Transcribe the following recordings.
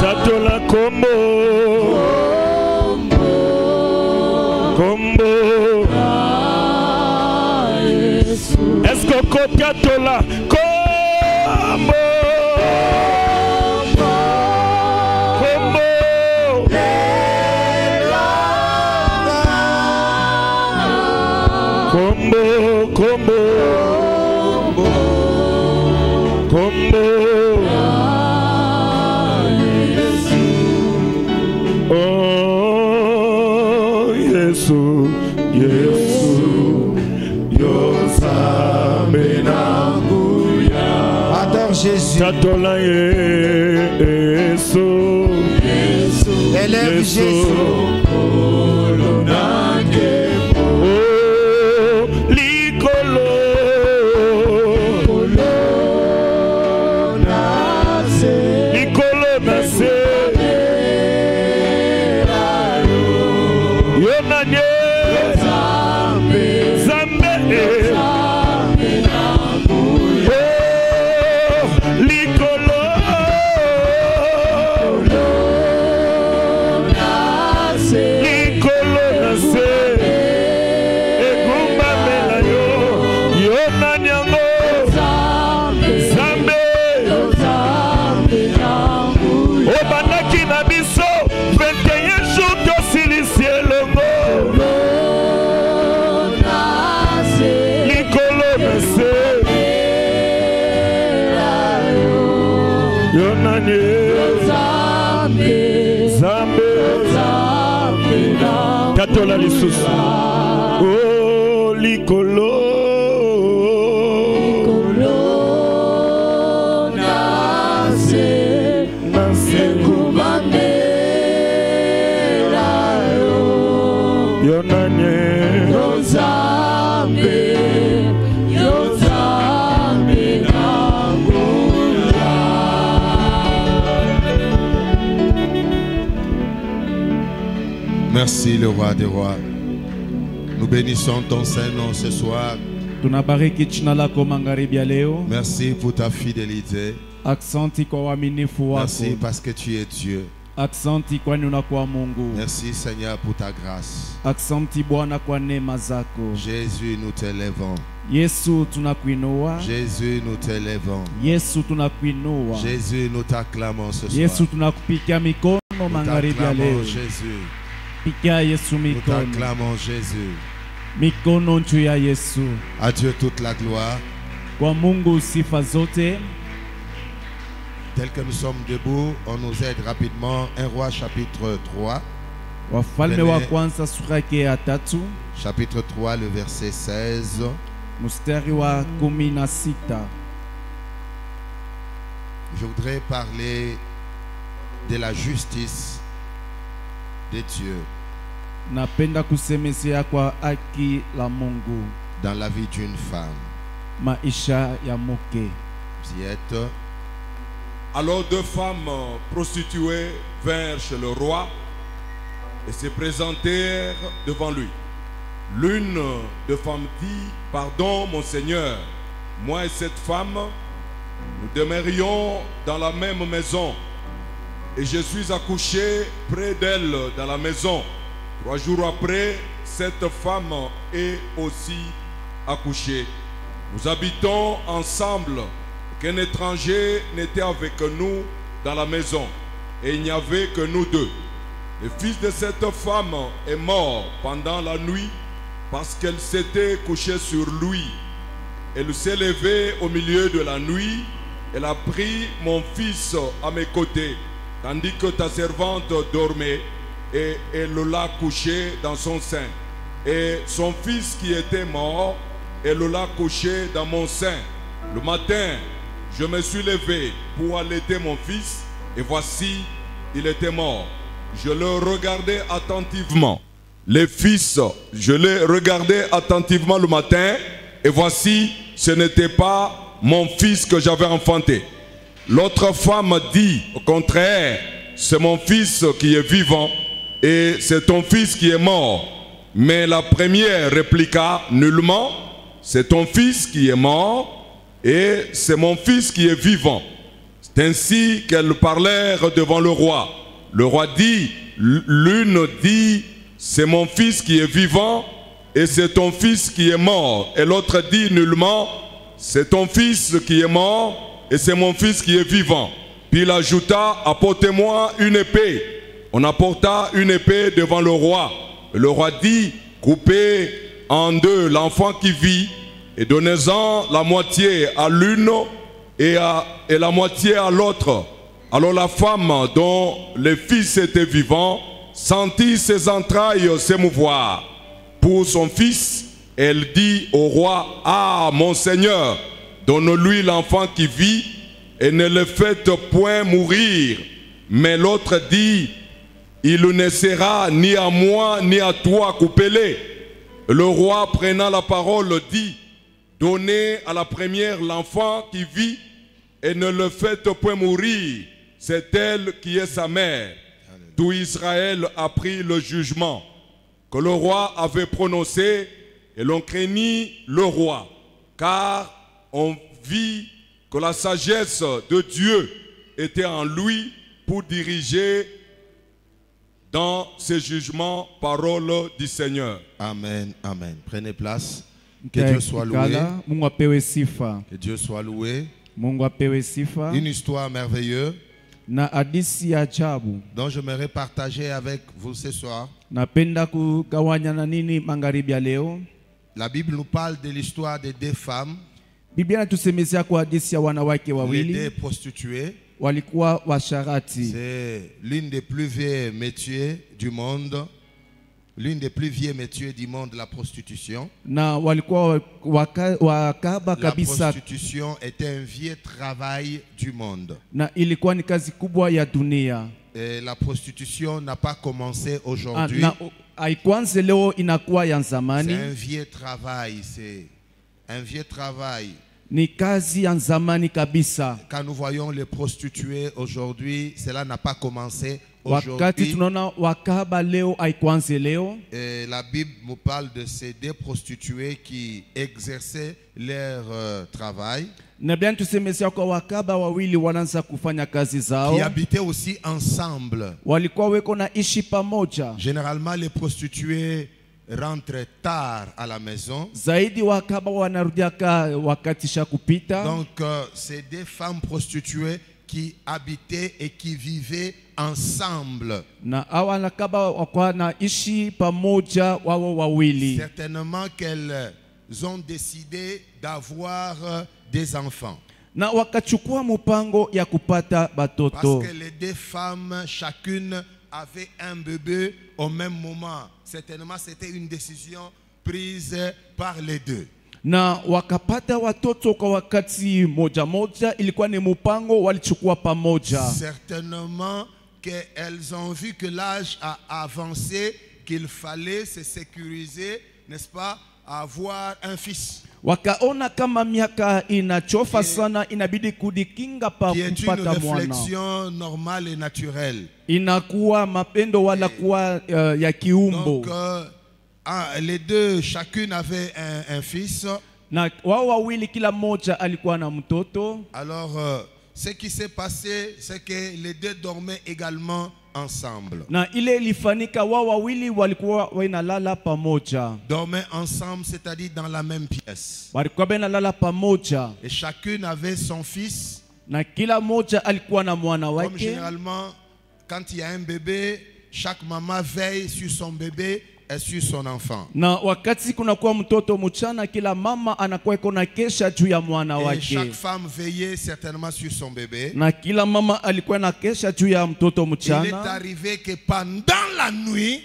Tatola combo. Combo. Est-ce que Kotatola combo? Combo. Combo. Combo. Combo. Oh, Yesu, Yesu, Yosabenanguya. Adore Jésus. Tatola Yesu, Élève Jésus. Katola lisusu. Oh, likolo. Likolo nase. Nase kumamela yo. Yonanye. Yozambe. Yozambe nangula. Merci le roi des rois. Nous bénissons ton Saint-Nom ce soir. Merci pour ta fidélité. Merci parce que tu es Dieu. Merci Seigneur pour ta grâce. Jésus, nous t'élèvons. Jésus, nous t'élèvons. Jésus, nous t'acclamons ce soir. Nous t'acclamons Jésus. Nous t'acclamons Jésus. À Dieu toute la gloire. Tel que nous sommes debout, on nous aide rapidement. 1 Roi chapitre 3. Chapitre 3, le verset 16. Je voudrais parler de la justice de Dieu dans la vie d'une femme. Vous y êtes. Alors deux femmes prostituées vinrent chez le roi et se présentèrent devant lui. L'une des femmes dit: pardon, mon Seigneur, moi et cette femme, nous demeurions dans la même maison. Et je suis accouché près d'elle dans la maison. 3 jours après, cette femme est aussi accouchée. Nous habitons ensemble. Qu'un étranger n'était avec nous dans la maison. Et il n'y avait que nous deux. Le fils de cette femme est mort pendant la nuit parce qu'elle s'était couchée sur lui. Elle s'est levée au milieu de la nuit. Elle a pris mon fils à mes côtés, tandis que ta servante dormait, et elle l'a couché dans son sein. Et son fils qui était mort, elle l'a couché dans mon sein. Le matin, je me suis levé pour allaiter mon fils, et voici, il était mort. Je le regardais attentivement. Les fils, je les regardais attentivement le matin, et voici, ce n'était pas mon fils que j'avais enfanté. L'autre femme dit, au contraire, c'est mon fils qui est vivant, et c'est ton fils qui est mort. Mais la première répliqua, nullement, c'est ton fils qui est mort, et c'est mon fils qui est vivant. C'est ainsi qu'elles parlèrent devant le roi. Le roi dit, l'une dit, c'est mon fils qui est vivant, et c'est ton fils qui est mort. Et l'autre dit nullement, c'est ton fils qui est mort, et c'est mon fils qui est vivant. Puis il ajouta, apportez-moi une épée. On apporta une épée devant le roi. Le roi dit, coupez en deux l'enfant qui vit, et donnez-en la moitié à l'une et la moitié à l'autre. Alors la femme dont le fils était vivant sentit ses entrailles s'émouvoir. Pour son fils, elle dit au roi, ah mon Seigneur, donne-lui l'enfant qui vit et ne le faites point mourir. Mais l'autre dit, il ne sera ni à moi ni à toi, coupez-les. Le roi prenant la parole dit, donnez à la première l'enfant qui vit et ne le faites point mourir. C'est elle qui est sa mère. Tout Israël a pris le jugement que le roi avait prononcé et l'on craignit le roi, car on vit que la sagesse de Dieu était en lui pour diriger dans ses jugements, parole du Seigneur. Amen, amen. Prenez place. Que Dieu soit loué. Que Dieu soit loué. Une histoire merveilleuse dont je m'aimerais partager avec vous ce soir. La Bible nous parle de l'histoire de deux femmes, les deux prostituées. C'est l'une des plus vieilles métiers du monde. L'une des plus vieux métiers du monde, la prostitution. La prostitution était un vieux travail du monde. Et la prostitution n'a pas commencé aujourd'hui. C'est un vieux travail. C'est un vieux travail. Quand nous voyons les prostituées aujourd'hui, cela n'a pas commencé aujourd'hui. Et la Bible nous parle de ces deux prostituées qui exerçaient leur travail, qui habitaient aussi ensemble. Généralement, les prostituées rentrent tard à la maison. Donc, c'est des femmes prostituées qui habitaient et qui vivaient ensemble. Certainement qu'elles ont décidé d'avoir des enfants. Parce que les deux femmes, chacune avait un bébé au même moment. Certainement, c'était une décision prise par les deux. Certainement qu'elles ont vu que l'âge a avancé, qu'il fallait se sécuriser, n'est-ce pas, avoir un fils. Qui est une réflexion normale et naturelle. Donc, les deux, chacune avait un fils. Alors, ce qui s'est passé, c'est que les deux dormaient également ensemble. Dormaient ensemble, c'est-à-dire dans la même pièce. Et chacune avait son fils. Comme généralement, quand il y a un bébé, chaque maman veille sur son bébé et sur son enfant. Et chaque femme veillait certainement sur son bébé. Il est arrivé que pendant la nuit,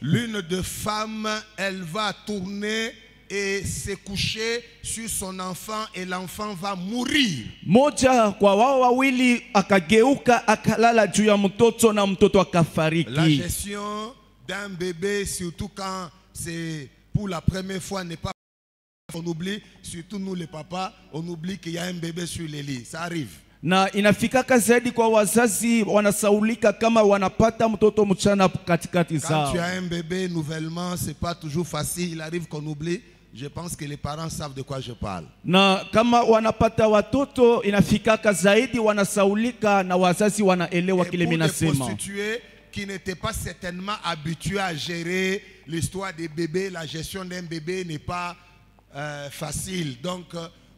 l'une des femmes, elle va tourner et se coucher sur son enfant et l'enfant va mourir. La gestion d'un bébé, surtout quand c'est pour la première fois, n'est pas... On oublie, surtout nous les papas, on oublie qu'il y a un bébé sur les lits. Ça arrive. Na inafikaka zaidi kwa wazazi wanasaulika kama wanapata mtoto mchana katikati zao. Quand tu as un bébé nouvellement, c'est pas toujours facile, il arrive qu'on oublie. Je pense que les parents savent de quoi je parle. Na kama wanapata watoto inafikaka zaidi wanasaulika na wazazi wanaelewa kile mimi nasema. Pour des prostituées qui n'étaient pas certainement habitués à gérer l'histoire des bébés, la gestion d'un bébé n'est pas facile. Donc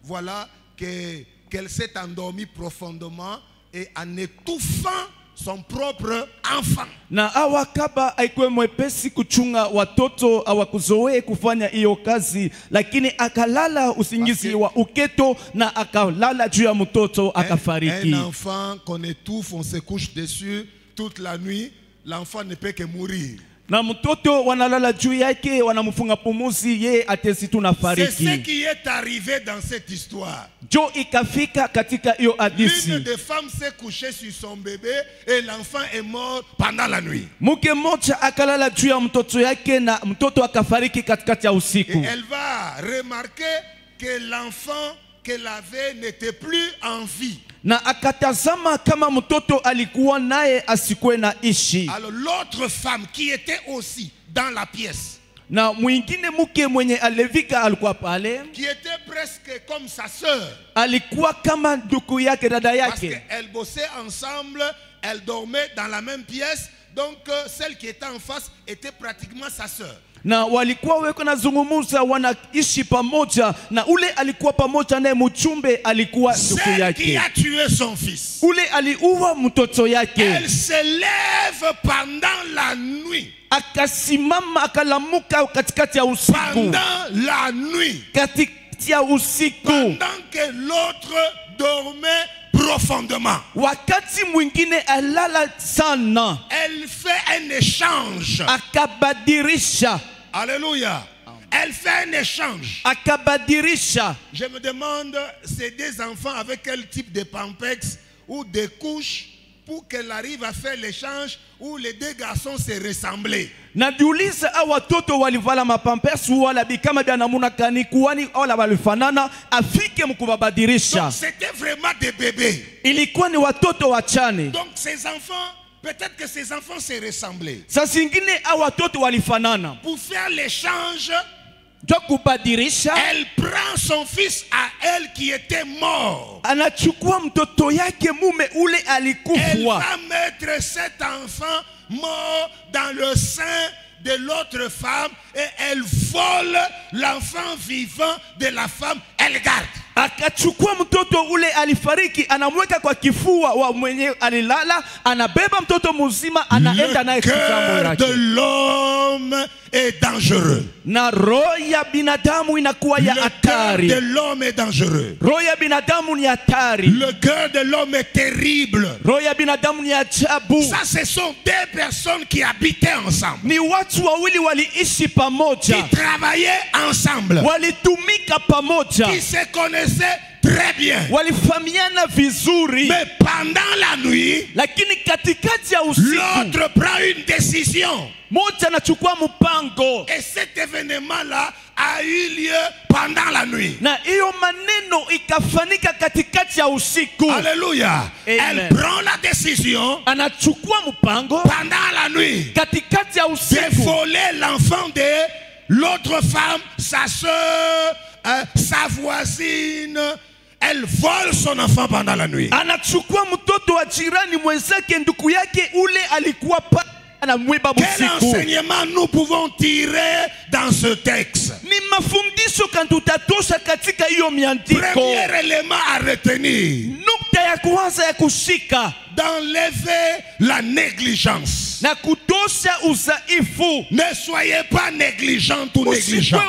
voilà qu'elle s'est endormie profondément et en étouffant son propre enfant. Na awakaba aikwe mwepesi kuchunga watoto awakuzoe kufanya hiyo kazi, lakini akalala usingizi wa uketo na akalala juu ya mtoto akafariki. Un enfant qu'on étouffe, on se couche dessus toute la nuit, l'enfant ne peut que mourir. Na mtoto wanalala juu yake wanamfunga pumuzi ye atesi tunafariki. C'est ce qui est arrivé dans cette histoire. Jo ikafika katika hiyo hadithi. L'une des femmes s'est couchée sur son bébé et l'enfant est mort pendant la nuit. Mke mmoja akalala juu ya mtoto yake na mtoto akafariki katikati ya usiku. Et elle va remarquer que l'enfant qu'elle avait n'était plus en vie. Na akatazama kama mtoto alikuwa naye asikwe na ishi. Alors l'autre femme qui était aussi dans la pièce, na mwingine mke mwenye alevika alikuwa pale, qui était presque comme sa sœur, alikuwa kama ndugu yake, dada yake, parce qu'elles bossaient ensemble, elles dormaient dans la même pièce, donc celle qui était en face était pratiquement sa sœur. Na walikuwa weko na zungumuza wanaishi pamoja, na ule alikuwa pamoja naye mchumbe alikuwa ndugu yake. Celle qui a tué son fils, ule aliua mtoto yake. Elle se lève pendant la nuit. Akasimama akalamuka katikati ya usiku. Pendant la nuit. Katikati ya usiku. Pendant que l'autre dormait profondément. Wakati mwingine alala sana. Elle fait un échange. Akabadirisha. Alléluia. Elle fait un échange. Akabadirisha. Je me demande, c'est des enfants avec quel type de pampex ou de couches pour qu'elle arrive à faire l'échange où les deux garçons se ressemblaient. Najiuliza hao watoto walivala mapampers wala bikama bya namuna kani kuani wala walifanana afike mkubabadirisha. Donc c'était vraiment des bébés. Ilikuwa ni watoto wachane. Donc ces enfants, peut-être que ces enfants se ressemblaient. Sa zingine hao watoto walifanana. Pour faire l'échange, elle prend son fils à elle qui était mort. Anachukua mtoto yake mume ule alikufa. Elle va mettre cet enfant mort dans le sein de l'autre femme et elle vole l'enfant vivant de la femme, elle garde. Akachukua mtoto ule alifariki, anamweka kwa kifua wa mwenye alilala, anabeba mtoto mzima, anaenda naye kifamo yake. Le cœur de l'homme est dangereux. Na roho ya binadamu inakuwa ya hatari. Le cœur de l'homme est dangereux. Roho ya binadamu ni hatari. Le cœur de l'homme est terrible. Roho ya binadamu ni ajabu. Ça, ce sont deux personnes qui habitaient ensemble. Ni watu wawili waliishi pamoja. Qui travaillaient ensemble. Walitumika pamoja. Qui se connaissaient très bien. Walifahamiana vizuri. Mais pendant la nuit, lakini katikati ya usiku, l'autre prend une décision. Moja anachukua mpango. Et cet événement-là a eu lieu pendant la nuit. Na hiyo maneno ikafanyika katikati ya usiku. Alléluia. Elle prend la décision. Anachukua mpango pendant la nuit. Katikati ya usiku. De voler l'enfant de l'autre femme, sa soeur, sa voisine. Elle vole son enfant pendant la nuit. Anachukua mtoto wa jirani mwenzake, ndugu yake ule alikuwa pa. Quel enseignement nous pouvons tirer dans ce texte? Premier élément à retenir: d'enlever la négligence. Ne soyez pas négligent ou négligent.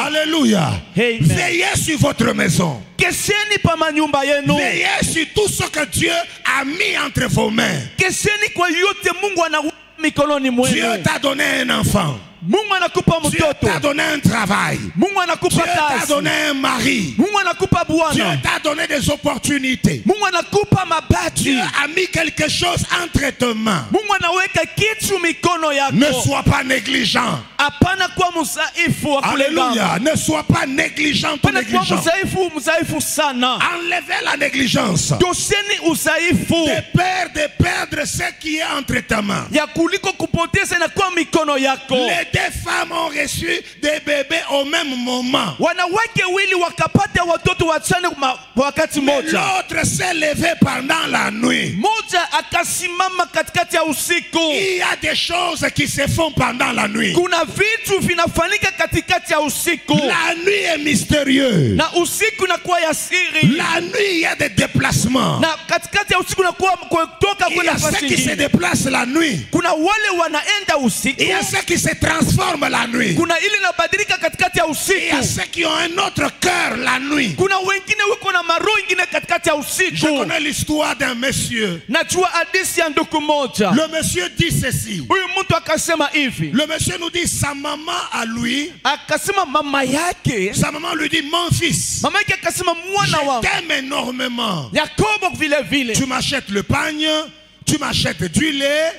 Alléluia. Veillez sur votre maison. Veillez sur tout ce que Dieu a mis entre vos mains. Dieu t'a donné un enfant. Mungu anakupa Dieu mtoto. t'a donné un travail. Mungu anakupa Dieu t'a kazi. donné un mari. Mungu anakupa Dieu bwana. t'a donné des opportunités. Mungu anakupa Dieu mabati. a mis quelque chose entre tes mains. Mungu anaweka kitu mikono Ne yako. sois pas négligent. Hapana kuwa msaifu wa Alléluia. kulengama. Ne sois pas négligent ou Hapana kuwa négligent. msaifu sana. Enlevez la négligence. Tosheni usaifu. De peur de perdre ce qui est entre tes mains. Ya kuliko kupoteza na kwa mikono yako. Les deux femmes ont reçu des bébés au même moment. Wanawake wili wakapata watoto wachane wakati Mais moja. l'autre s'est levé pendant la nuit. Moja akasimama katikati ya usiku. Il y a des choses qui se font pendant la nuit. Kuna vitu vinafanyika katikati ya usiku. La nuit est mystérieuse. Na usiku inakuwa ya siri. La nuit, il y a des déplacements. Na katikati ya usiku inakuwa kutoka Il y kwenda a ceux nafasi qui se nyingine. déplacent la nuit. Kuna wale wanaenda usiku. Il y a ceux qui se transforment la nuit. Kuna ile inabadilika katikati ya Il y usiku. a ceux qui ont un autre cœur la nuit. Kuna wengine wiko na maroho ingine katikati ya Je usiku. connais l'histoire d'un monsieur. Najua hadithi ya ndugu moja. Le monsieur dit ceci. Huyu mtu akasema hivi. Le monsieur nous dit sa maman à lui. Akasema mama yake. Sa maman lui dit mon fils. Mama yake akasema mwana Je wangu. t'aime énormément. Yakobo vile vile. Tu m'achètes le pagne, tu m'achètes du lait,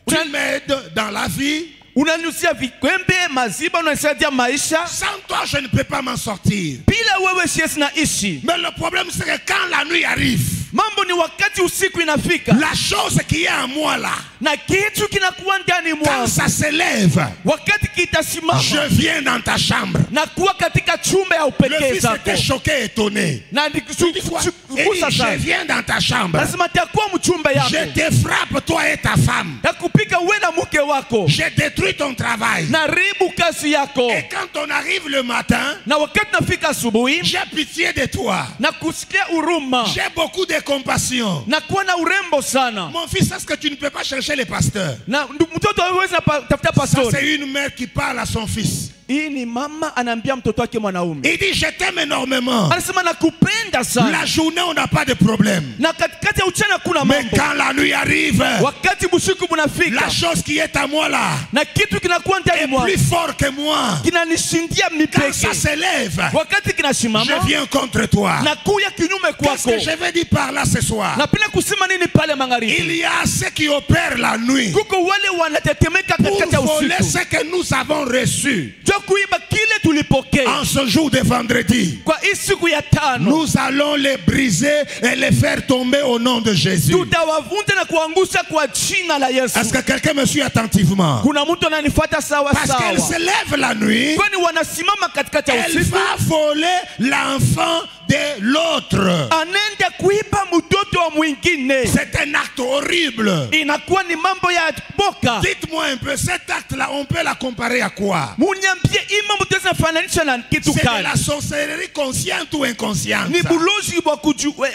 tu m'aides dans la vie. Unanyusia vikwembe, maziba, unasaidia maisha. Sans toi, je ne peux pas m'en sortir. Bila wewe siwezi naishi. Mais le problème, c'est que quand la nuit arrive, Mambo ni wakati usiku inafika. la chose qui est en moi là, Na kitu kinakuwa ndani quand mwangu. ça se lève, Wakati kitasimama. je viens dans ta chambre. Na kuwa katika chumba ya Le upekee fils zako. était choqué, étonné. Na Il dit quoi? Il dit, ndikusa je sana. viens dans ta chambre. Lazima takuwa mchumba Je yako. te frappe, toi et ta femme. Takupika wewe na mke wako. Je détruis ton travail. Na ribu kazi yako. Et quand on arrive le matin, Na wakati nafika asubuhi. j'ai pitié de toi. Na kusikia huruma. J'ai beaucoup de compassion. Na kuwa na urembo sana. Mon fils, est-ce que tu ne peux pas chercher les pasteurs? Na mtoto hawezi tafuta Ça, pastori. c'est une mère qui parle à son fils. Hii ni mama anaambia mtoto wake mwanaume. Il dit, je t'aime énormément. Anasema nakupenda sana. La journée, on n'a pas de problème. Na katikati ya uchana kuna Mais mambo. quand la nuit arrive, Wakati busiku bunafika. la chose qui est à moi là Na kitu kinakuwa ndani est mwangu. plus fort que moi. Kinanishindia Quand ça mipeke. se lève, Wakati kinasimama. je viens contre toi. Na kuya kinyume Qu'est-ce kwako. que je vais dire par là ce soir? Napenda kusema nini pale magharibi? Il y a ceux qui opèrent la nuit Kuko wale wanatetemeka pour katikati ya voler usiku. ce que nous avons reçu. Jua kuiba kile tulipokea. En ce jour de vendredi, Kwa hii siku ya tano. nous allons les briser et les faire tomber au nom de Jésus. Tutawavunja na kuangusha kwa jina la Yesu. Est-ce que quelqu'un me suit attentivement? Kuna mtu ananifuata sawa Parce qu'elle sawa. se lève la nuit, Kwani wanasimama katikati ya elle usiku. va voler l'enfant de l'autre. Anaenda kuiba mtoto wa mwingine. C'est un acte horrible. Inakuwa ni mambo ya boka. Dites-moi un peu, cet acte-là, on peut la comparer à quoi? Munyambie hii mambo tunaweza fananisha na kitu C'est de gani? la sorcellerie consciente ou inconsciente? Ni bulozi wa kujua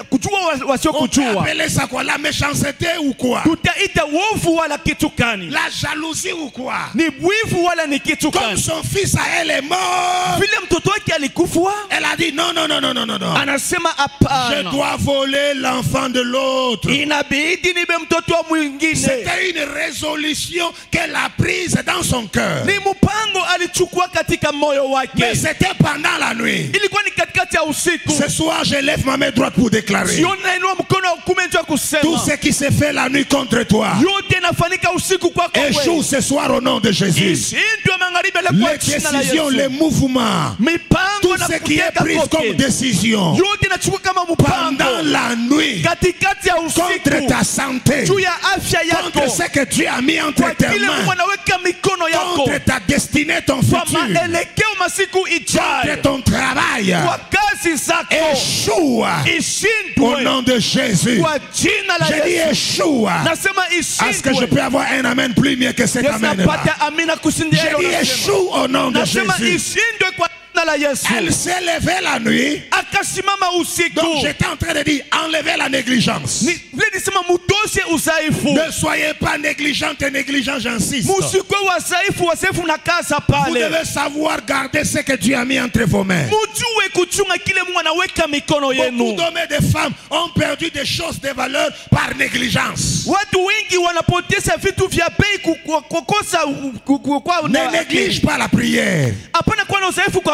wasio On peut kujua. appeler ça quoi? La méchanceté ou quoi? Tutaita wovu wala kitu gani? La jalousie ou quoi? Ni bwivu wala ni kitu Comme gani? son fils à elle est mort, Vile mtoto wake alikufwa, elle a dit non, non, non, non, non, non, non. anasema Je hapana. dois voler l'enfant de l'autre. Inabidi nibe mtoto wa mwingine. C'était une résolution qu'elle a prise dans son cœur. Ni mpango alichukua katika moyo Mais wake. c'était pendant la nuit. Ilikuwa ni katikati ya usiku. Ce soir, je lève ma main droite pour déclarer. Sioni nainua mkono wa kuume njoo Tout kusema. ce qui se fait la nuit contre toi Yote inafanyika usiku kwako échoue wewe. ce soir au nom de Jésus. Ishindwe magharibi ile kwa Les jina la décisions, les Yesu. mouvements, Mipango tout na ce qui est kuteka pris comme kote. décision Yote inachukua kama pendant mpango. la nuit Katikati ya contre usiku. ta santé, Juu ya afya contre yako. ce que tu as mis entre Kwa tes kile Mungu mains, anaweka mikono yako. contre ta destinée, ton Kwa futur, maelekeo masiku contre ijayo. ton travail, Kwa kazi zako. échoue au Ishindwe. nom de Jésus. Kwa jina la Je dis Yesu. échoue. Nasema Est-ce que je ishindwe. peux avoir un amen plus mieux que cet Yesu amen là? napata amina kushindia Je hilo dis nasema. échoue au nom de Nasema Jésus. ishindwe kwa Elle s'est levée la nuit. Donc j'étais en train de dire, enlevez la négligence. Ne soyez pas négligente et négligent, j'insiste. Vous devez savoir garder ce que Dieu a mis entre vos mains. Beaucoup d'hommes et de femmes ont perdu des choses de valeur par négligence. Ne néglige pas la prière.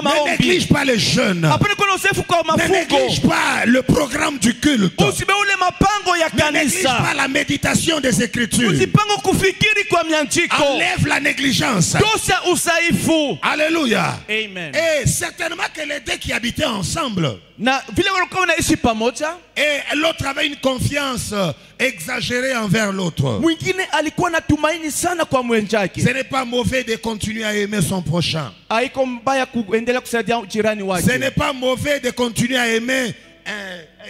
Ne néglige pas les jeunes. Ne néglige pas le programme du culte. Ne néglige pas la méditation des Écritures. Enlève la négligence. Alléluia. Amen. Et certainement que les deux qui habitaient ensemble, et l'autre avait une confiance exagérée envers l'autre. Ce n'est pas mauvais de continuer à aimer son prochain. Ce n'est pas mauvais de continuer à aimer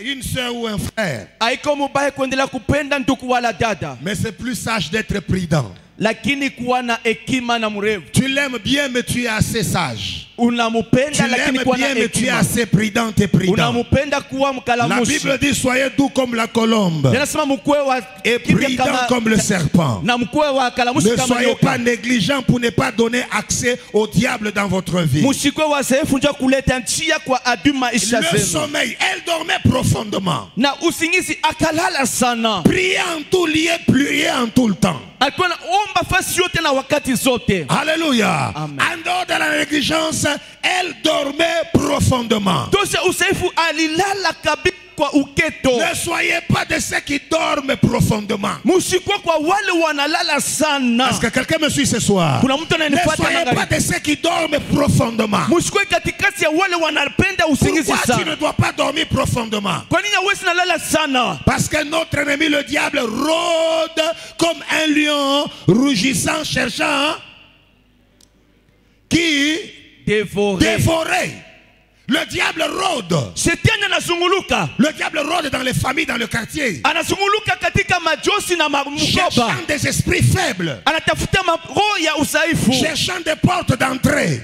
une soeur ou un frère. Mais c'est plus sage d'être prudent. Tu l'aimes bien, mais tu es assez sage. Tu l'aimes bien, mais tu es assez prudente et prudent. La Bible dit, soyez doux comme la colombe et prudent comme le serpent. Ne soyez pas négligent pour ne pas donner accès au diable dans votre vie. Le sommeil, elle dormait profondément. Priez en tout lieu, priez en tout le temps. Alléluia. Amen. En dehors de la négligence, elle dormait profondément. Ne soyez pas de ceux qui dorment profondément. Est-ce que quelqu'un me suit ce soir? Ne soyez pas de ceux qui dorment profondément. Pourquoi tu ne dois pas dormir profondément? Parce que notre ennemi le diable rôde comme un lion rougissant, cherchant qui dévorer. Le diable rôde. Le diable rôde dans les familles, dans le quartier. Cherchant des esprits faibles. Cherchant des portes d'entrée.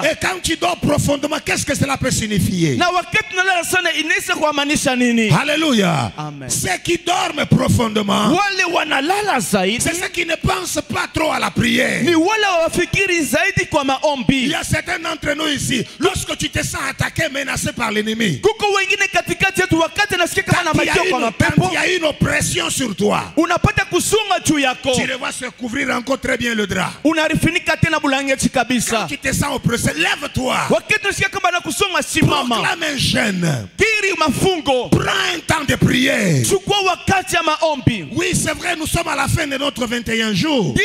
Et quand tu dors profondément, qu'est-ce que cela peut signifier? Alléluia. Amen. Ceux qui dorment profondément, c'est ceux qui ne pensent pas trop à la prière. Il y a certains d'entre nous ici. Lorsque tu te sens attaqué, menacé par l'ennemi, quand il y a une oppression sur toi, tu devras se couvrir encore très bien le drap. Quand tu te sens oppressé, lève-toi. Proclame un jeûne. Prends un temps de prière. Oui, c'est vrai, nous sommes à la fin de notre 21 jours. Mais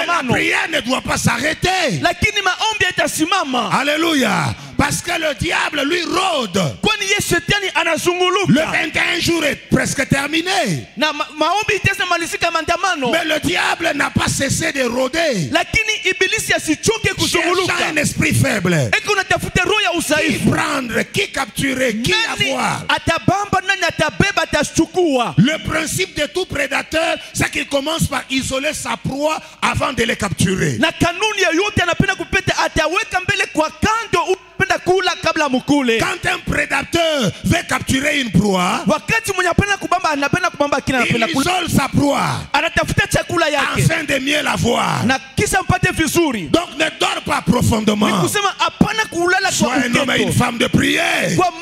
la prière ne doit pas s'arrêter. Alléluia. Parce que le diable lui rôde. Le 21 jours est presque terminé. Mais le diable n'a pas cessé de rôder. Cherchant un esprit faible. Qui prendre, qui capturer, qui avoir. Le principe de tout prédateur, c'est qu'il commence par isoler sa proie avant de les capturer. Quand un prédateur veut capturer une proie, il isole sa proie afin de mieux la voir. Donc ne dors pas profondément. Sois un homme et une femme de prière. Sois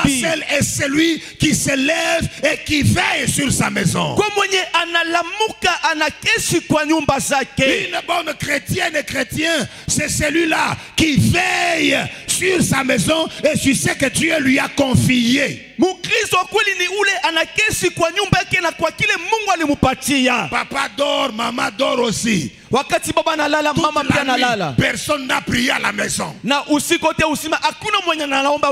celle et celui qui se lève et qui veille sur sa maison. Une bonne chrétienne et chrétien, c'est celui-là qui veille sur sa maison et sur ce que Dieu lui a confié. Papa dort, maman dort aussi. Personne n'a prié à la maison.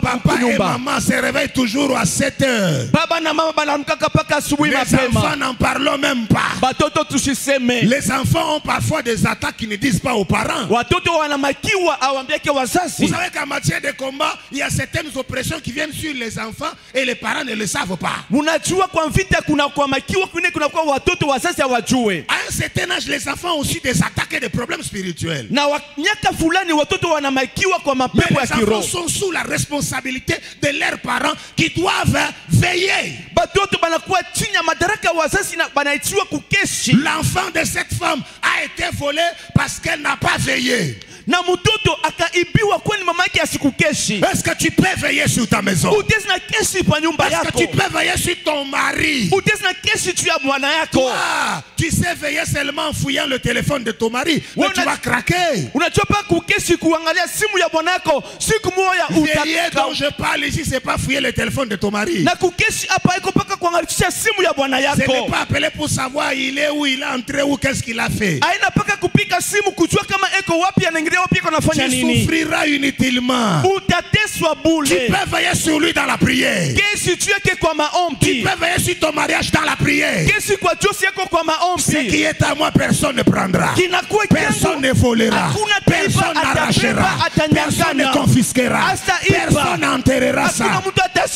Papa et maman se réveillent toujours à 7 heures. Les enfants n'en parlent même pas. Les enfants ont parfois des attaques qui ne disent pas aux parents. Vous savez qu'en matière de combat, il y a certaines oppressions qui viennent sur les enfants et les parents ne le savent pas. Munajua kwa vita kuna kwa makiwa kwingine kuna kwa watoto wazazi hawajue. À un certain âge, les enfants ont aussi des attaques et des problèmes spirituels. Na miaka fulani watoto wanamakiwa kwa Mais mapepo ya les enfants kiroho. sont sous la responsabilité de leurs parents qui doivent veiller. Batoto banakuwa chini ya madaraka ya wazazi na banaitiwa kukeshi. L'enfant de cette femme a été volé parce qu'elle n'a pas veillé. Na mtoto akaibiwa kwani mama yake asikukeshi. Est-ce que tu peux veiller sur ta maison? Utezi na keshi pa nyumba Est-ce que yako. tu peux veiller sur ton mari? Utezi na keshi tu ya bwana yako. Toi, tu sais veiller seulement en fouillant le téléphone de ton mari, mais tu vas craquer. Unajua pa kukeshi kuangalia simu ya bwana yako siku moja Veiller utaka. dont je parle ici, c'est pas fouiller le téléphone de ton mari. Na kukeshi hapa iko paka kuangalia simu ya bwana Ce n'est yako. pas appelé pour savoir il est où, il est entré où, qu'est-ce qu'il a fait. Aina paka kupika simu kujua kama eko wapi anaingia wapi iko anafanya Tu nini. souffriras inutilement. Utateswa Tu bule. peux veiller sur lui dans la prière. Kesi tu yake kwa Tu maombi. peux veiller sur ton mariage dans la prière. Kesi kwa josi yako kwa Ce maombi. qui est à moi, personne ne prendra. Kinakuwa Personne ne volera. Hakuna Personne taifa n'arrachera. atabeba, Personne ne atanyang'anya. confisquera. Hasta iba. Personne n'enterrera ça. Hakuna mtu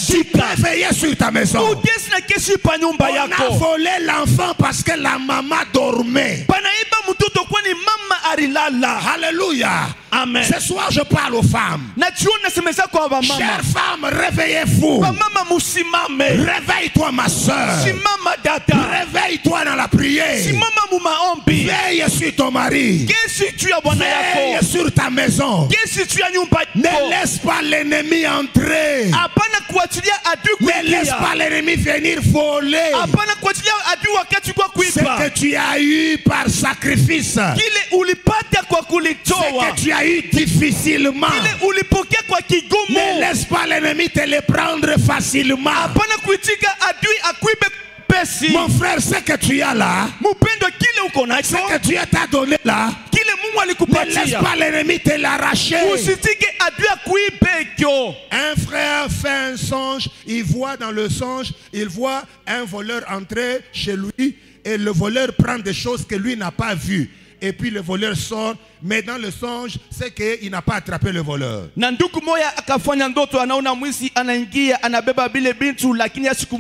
Tu peux atashika. veiller sur ta maison. Utesi na kesi pa nyumba On a yako. volé l'enfant parce que la maman dormait. Banaiba mtoto kwani mama alilala. Alléluia. Amen. Ce soir, je parle aux femmes. Na jioni nasemeza kwa Chères wamama. femmes, réveillez-vous. Wamama musimame. Réveille-toi, ma soeur. Simama dada. Réveille-toi dans la prière. Simama mu maombi. Veille sur ton mari. Kesi tu ya bwana Veille yako. sur ta maison. Kesi tu ya nyumba Ne yako. laisse pas l'ennemi entrer. Hapana kuachilia adui Ne laisse kuingia. pas l'ennemi venir voler Hapana kuachilia adui wakati kwa ce kuiba. que tu as eu par sacrifice. Kile ulipata kwa Ce kulitoa. que tu as eu difficilement. Kile ulipokea kwa Ne kigumu. laisse pas l'ennemi te le prendre facilement. Hapana kuitika adui akuibe pesi. Mon frère, ce que tu as là, Mpendo kile uko ce nacho. que Dieu t'a donné là, Kile Mungu ne laisse alikupatia. pas l'ennemi te l'arracher. Usitike adui akuibe kyo. Un frère fait un songe, il voit dans le songe, il voit un voleur entrer chez lui et le voleur prend des choses que lui n'a pas vues. Et puis le voleur sort, mais dans le songe, c'est qu'il n'a pas attrapé le voleur. Na ndugu moya akafanya ndoto, anaona mwizi anaingia anabeba bile bintu, lakini asiku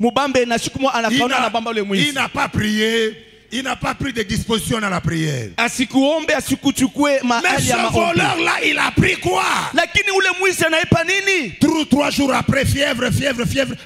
mubambe na siku moja anakaona anabamba ule Il mwizi. n'a pas prié, il n'a pas pris de disposition dans la prière. Asikuombe, asikuchukue Mais mahali ya ce maombi. voleur-là, il a pris quoi? Lakini ule mwizi anaipa nini? 3 jours après, fièvre,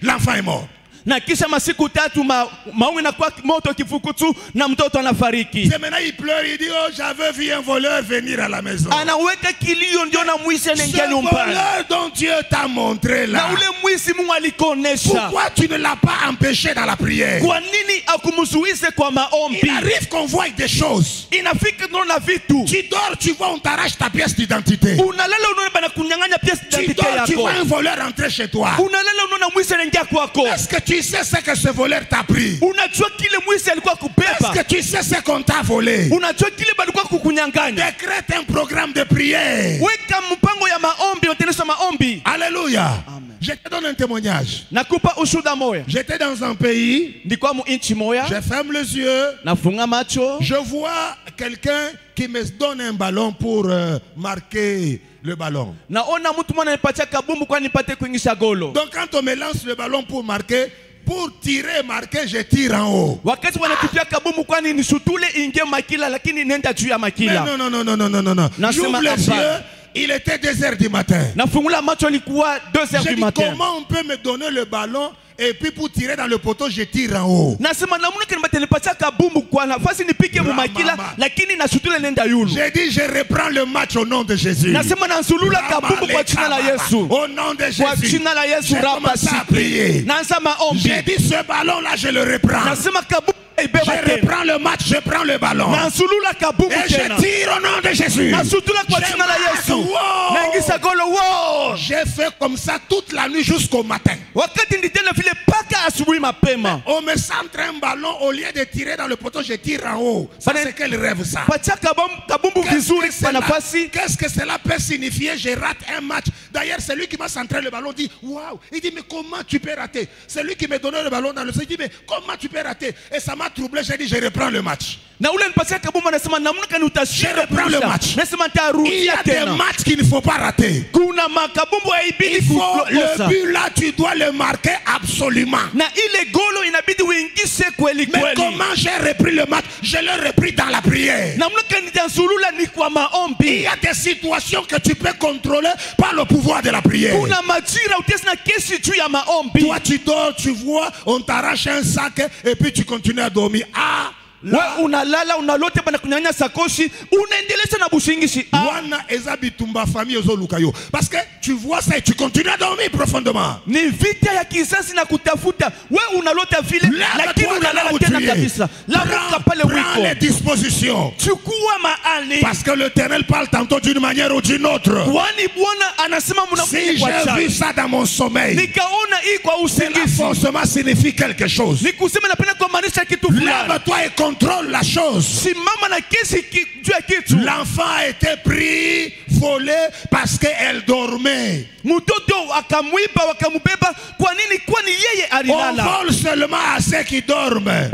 l'enfant est mort. Na kisha masiku tatu maungi na kwa moto kifukutu na mtoto anafariki. C'est maintenant il pleure, il dit oh j'avais vu un voleur venir à la maison. Anaweka kilio ndio na mwizi anaingia Ce nyumbani. voleur dont Dieu t'a montré là. Na ule mwizi Mungu alikonesha. Pourquoi tu ne l'as pas empêché dans la prière? Kwa nini akumzuize kwa maombi? Il arrive qu'on voit des choses. Inafika na vitu. Tu dors, tu vois, on t'arrache ta pièce d'identité. Unalala unaona bana kunyang'anya pièce Tu d'identité dors, tu yako. vois un voleur entrer chez toi. Unalala unaona mwizi anaingia kwako. Est-ce que tu sais ce que ce voleur t'a pris? Unajua kile mwizi alikuwa kubeba. Est-ce que tu sais ce qu'on t'a volé? Unajua kile balikuwa kukunyang'anya. Décrète un programme de prière. Weka mpango ya maombi, utengeneza maombi. Alléluia. Je te donne un témoignage. Nakupa ushuhuda moya. J'étais dans un pays, Ndikuwa mu inchi moya. je ferme les yeux, Nafunga macho. je vois quelqu'un qui me donne un ballon pour marquer le ballon. Naona mtu mwana nipatia kabumbu kwa nipate kuingisha golo. Donc quand on me lance le ballon pour marquer, pour tirer, marquer, je tire en haut. Wakati wanatupia kabumbu kwani nisutule ingie makila lakini nenda juu ya Mais makila. non. J'ouvre les yeux, il était 2 heures du matin. Nafungula macho ilikuwa 2 heures J'ai du dit matin. comment on peut me donner le ballon et puis pour tirer dans le poteau, je tire en haut. Nasema namuna kanipatia kabumbu kwa nafasi nipike mu makila lakini nasutule nenda yulu. J'ai dit je reprends le match au nom de Jésus. Nasema nansulula kabumbu kwa jina la Yesu. Au nom de Kwa Jésus. jina la Yesu J'ai rapa commencé à prier. siki. Naanza maombi. J'ai dit ce ballon là je le reprends. Nasema kabumbu ibeba Je tena. reprends le match, je prends le ballon. Nansulula kabumbu Et je tena. tire au nom de Jésus. Nasutula kwa jina la Yesu. Wow. Naingisa golo wo. J'ai fait comme ça toute la nuit jusqu'au matin. Wakati nditenda vile paka asubuhi mapema. On me centre un ballon, au lieu de tirer dans le poteau, je tire en haut. Ça, c'est quel rêve ça? Patia kabumbu vizuri kwa nafasi. Qu'est-ce que cela peut signifier? Je rate un match. D'ailleurs, celui qui m'a centré le ballon dit waouh. Il dit mais comment tu peux rater? Celui qui me donnait le ballon dans le sol, il dit mais comment tu peux rater? Et ça m'a troublé. J'ai dit je reprends le match. Je reprends le match. Il y a des matchs qu'il ne faut pas rater. Il faut le but là, tu dois le marquer absolument. Mais comment j'ai repris le match? Je l'ai repris dans la prière. Il y a des situations que tu peux contrôler par le pouvoir de la prière. Toi tu dors, tu vois, on t'arrache un sac et puis tu continues à dormir. Ah! Unalala unalote bana kunyanya sakoshi unaendeleza na bushingishi wana ezabitumba famille ozolukayo parce que tu vois ça et tu continues à dormir profondément. Ni vita ya kisasi na kutafuta we unalota vile lakini unalala tena kabisa. Lamuka pale wiko. Prends les dispositions. Chukua maali. Parce que l'Éternel parle tantôt d'une manière ou d'une autre. Kwani Bwana anasema si j'ai vu ça dans mon sommeil, nikaona hii kwa usingizi, forcément signifie quelque chose. Nikusema napenda kwa maanisha kitu fulani. Lève-toi et contrôle la chose. L'enfant a été pris, volé parce qu'elle dormait. On vole seulement à ceux qui dorment.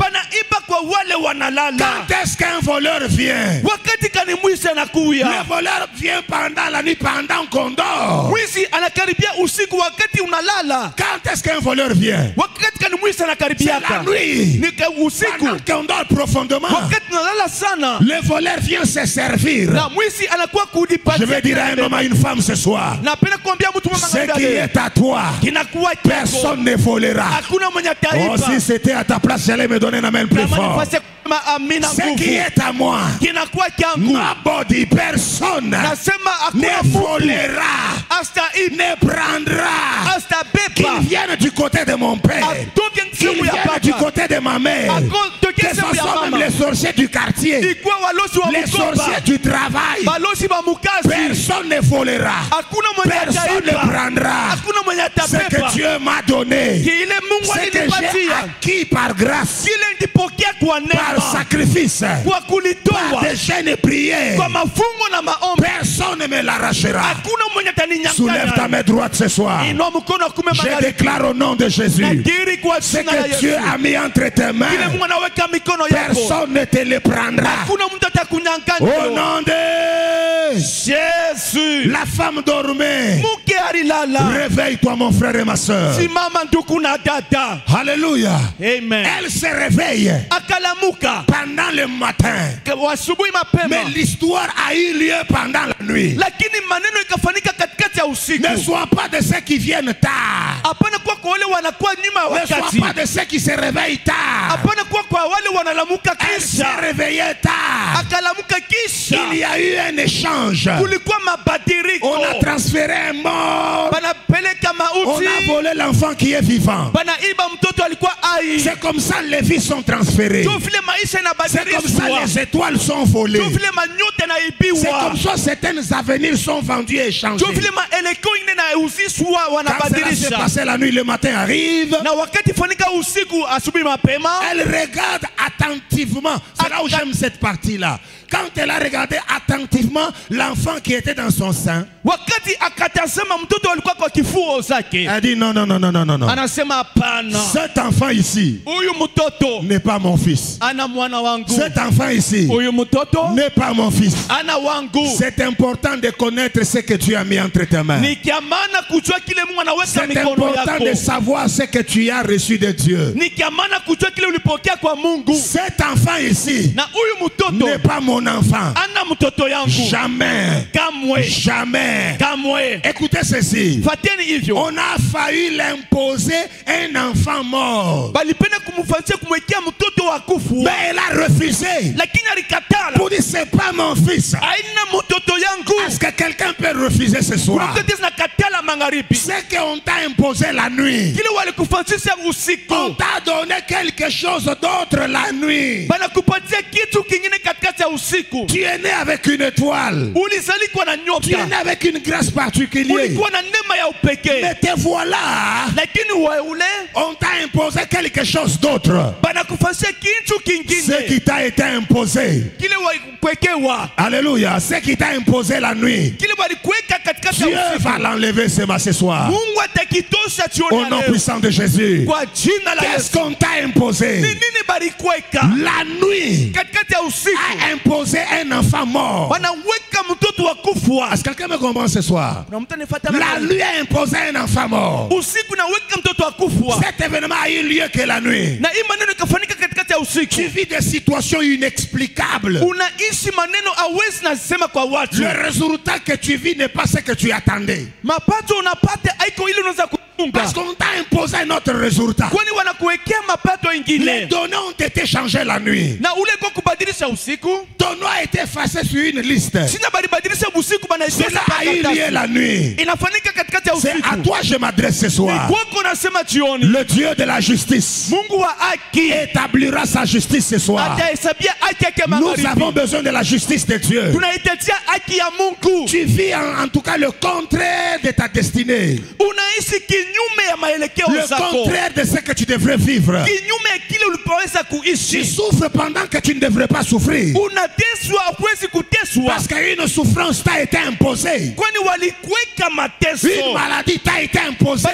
Quand est-ce qu'un voleur vient? Le voleur vient pendant la nuit, pendant qu'on dort. Quand est-ce qu'un voleur vient? C'est la nuit. Pendant qu'on dort profondément. Le voleur vient se servir. Je vais dire à un homme, à une femme ce soir, ce qui est à toi, personne ne volera. Oh, si c'était à ta place, j'allais me donner la main plus fort. Ce qui est à moi, nobody, personne ne volera, ne prendra. Qu'il vienne du côté de mon père, qu'il vienne du côté de ma mère, que ce soit même les sorciers du quartier, les sorciers du travail, personne ne volera, personne ne prendra ce que Dieu m'a donné, ce que j'ai acquis par grâce, par sacrifice, par des chaînes et prières. Personne ne me l'arrachera. Soulève ta main droite ce soir. Je déclare au nom de Jésus, ce que Dieu a mis entre tes mains, personne ne te le prendra. Au nom de Jésus. La femme dormait. Réveille-toi mon frère et ma soeur. Alléluia. Amen. Elle se réveille pendant le matin. Mais l'histoire a eu lieu pendant la nuit. Ne sois pas de ceux qui viennent tard. Ne sois pas de ceux qui se réveillent tard. Elle s'est réveillée tard. Il y a eu un échange. On a transféré un mort. On a volé l'enfant qui est vivant. C'est comme ça les vies sont transférées. C'est comme ça les étoiles sont volées. C'est comme ça certains avenirs sont vendus et échangés. Quand cela s'est passé la nuit, le matin arrive. Elle regarde attentivement. C'est là où j'aime cette partie-là. Quand elle a regardé attentivement l'enfant qui était dans son sein, elle dit non, non, non, non, non, non, non. Cet enfant ici n'est pas mon fils. Cet enfant ici n'est pas mon fils. C'est important de connaître ce que tu as mis entre tes mains. C'est important de savoir ce que tu as reçu de Dieu. Cet enfant ici n'est pas mon enfant. Jamais. Jamais. Écoutez ceci. On a failli l'imposer un enfant mort. Mais elle a refusé. Pour dire c'est pas mon fils. Est-ce que quelqu'un peut refuser ce soir? C'est qu'on t'a imposé la nuit. On t'a donné quelque chose d'autre la nuit. usiku. Tu es né avec une étoile. Ulizalikwa na Tu es né nyota. avec une grâce particulière. Ulikuwa na neema ya upekee. Mais te voilà. Lakini weule On t'a imposé quelque chose d'autre. banakufanyia kitu Ce kingine. qui t'a été imposé. Kile walikwekewa. Alléluia. Ce qui t'a imposé la nuit. Kile walikuweka katikati Dieu ya va usiku. l'enlever ce soir. Mungu atakitosha Au jioni nom ya leo. puissant de Jésus. Kwa jina la Qu'est-ce Yesu. qu'on t'a imposé? Ni nini balikuweka? La nuit Katikati ya usiku. a imposé un enfant mort. Wanaweka mtoto wa kufwa. Est-ce que quelqu'un me comprend ce soir? Na mtu anifuata La mahali. nuit a imposé un enfant mort. Usiku naweka mtoto wa kufwa. Cet événement a eu lieu que la nuit. Na hii maneno ikafanyika katikati ya usiku. Tu vis des situations inexplicables. Unaishi maneno hawezi nasema kwa watu. Le résultat que tu vis n'est pas ce que tu attendais. Mapato unapata haiko ile unaweza kufunga. Parce qu'on t'a imposé un autre résultat. Kwani wanakuwekea mapato Les ingine. données ont été changées la nuit. Na ule kwa kubadilisha usiku. Ton nom a été effacé sur une liste. Sina balibadilisha usiku banaisha Cela a eu lieu la nuit. inafanyika katikati ya C'est à usiku. toi que je m'adresse ce soir. Kwako nasema jioni. Le Dieu de la justice Mungu wa haki établira sa justice ce soir. atahesabia haki yake Nous avons magharibi. besoin de la justice de Dieu. Tunaitetea haki ya Mungu. Tu vis en tout cas le contraire de ta destinée. Unaishi kinyume ya maelekeo Le zako. contraire de ce que tu devrais vivre. Kinyume ya kile ulipoweza Tu kuishi. souffres pendant que tu ne devrais pas souffrir. Unateswa huwezi kuteswa. Parce qu'une souffrance t'a été imposée. Kwani walikuweka mateso. Une maladie t'a été imposée.